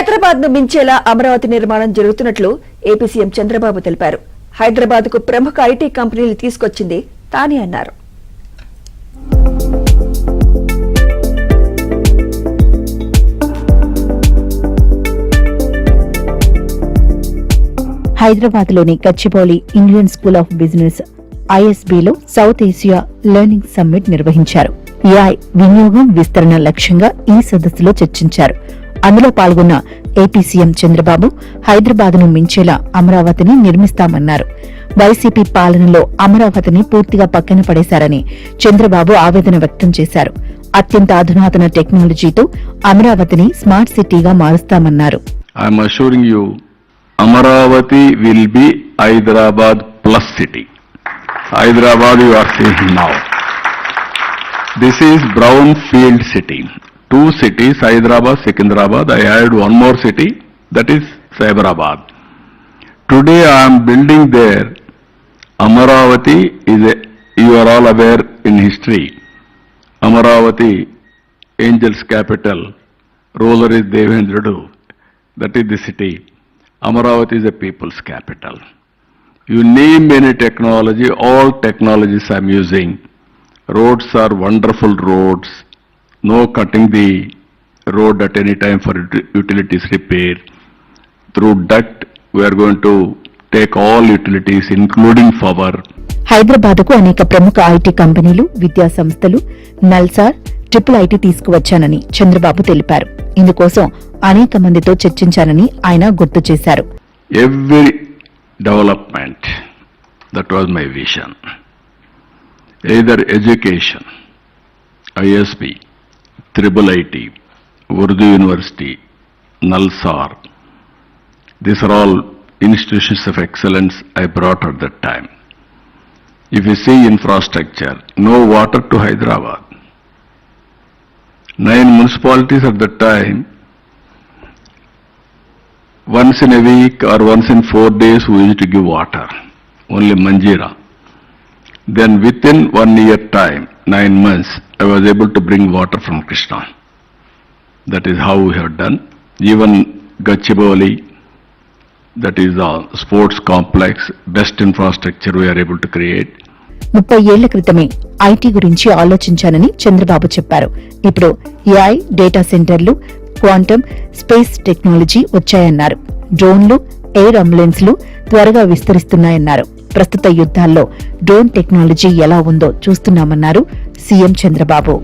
హైదరాబాద్ ను మించేలా అమరావతి నిర్మాణం జరుగుతున్నట్లు ఏపీ సీఎం చంద్రబాబు తెలిపారు. హైదరాబాద్ కు ప్రముఖ ఐటీ కంపెనీలు తీసుకొచ్చింది తానే అన్నారు. హైదరాబాద్ లోని Gachibowli Indian School of Business ఐఎస్బీలో సౌత్ ఏసియా లెర్నింగ్ సమ్మిట్ నిర్వహించారు. ఏఐ వినియోగం విస్తరణ లక్ష్యంగా ఈ సదస్సులో చర్చించారు. అందులో పాల్గొన్న ఏపీ సీఎం చంద్రబాబు హైదరాబాద్ ను మించేలా అమరావతిని నిర్మిస్తామన్నారు. వైసీపీ పాలనలో అమరావతిని పూర్తిగా పక్కన పడేశారని చంద్రబాబు ఆవేదన వ్యక్తం చేశారు. అత్యంత అధునాతన టెక్నాలజీతో అమరావతిని స్మార్ట్ సిటీగా మారుస్తామన్నారు. Amaravati will be Hyderabad plus city. Hyderabad you are seeing now. This is brownfield city. Two cities, Hyderabad, Secunderabad. I added one more city, that is Cyberabad. Today I am building there. Amaravati is you are all aware in history. Amaravati, Angels capital, ruler is Devendradu. That is the city. Amaravati is a people's capital. You name any technology, all technologies I am using. Roads are wonderful roads. No cutting the road at any time for utilities repair. Through duct, we are going to take all utilities, including power. హైదరాబాద్కు అనేక ప్రముఖ IT కంపెనీలు, విద్యా సంస్థలు, NALSAR, triple IT తీసుకువచ్చానని Chandrababu తెలిపారు. ఇందుకోసం అనేక మందితో చర్చించానని ఆయన గుర్తు చేశారు. Every development, that was my vision. Either education, ISB, Triple IT, Urdu University, Nalsar, these are all institutions of excellence I brought at that time. If you see infrastructure, no water to Hyderabad. 9 municipalities at that time, once in a week or once in 4 days we used to give water, only Manjira. Then within 1 year time, 9 months, I was able to bring water from Krishna. That is how we have done. Even Gachibowli, that is a sports complex, best infrastructure we are able to create. 30 ఏళ్ల క్రితమే IT గురించి ఆలోచించానని చంద్రబాబు చెప్పారు. ఇప్పుడు AI, data సెంటర్లు, quantum, space technology వచ్చాయన్నారు. డ్రోన్లు, air అంబులెన్స్లు త్వరగా విస్తరిస్తున్నాయన్నారు. ప్రస్తుత యుద్ధాల్లో drone technology ఎలా ఉందో చూస్తున్నామన్నారు సీఎం చంద్రబాబు.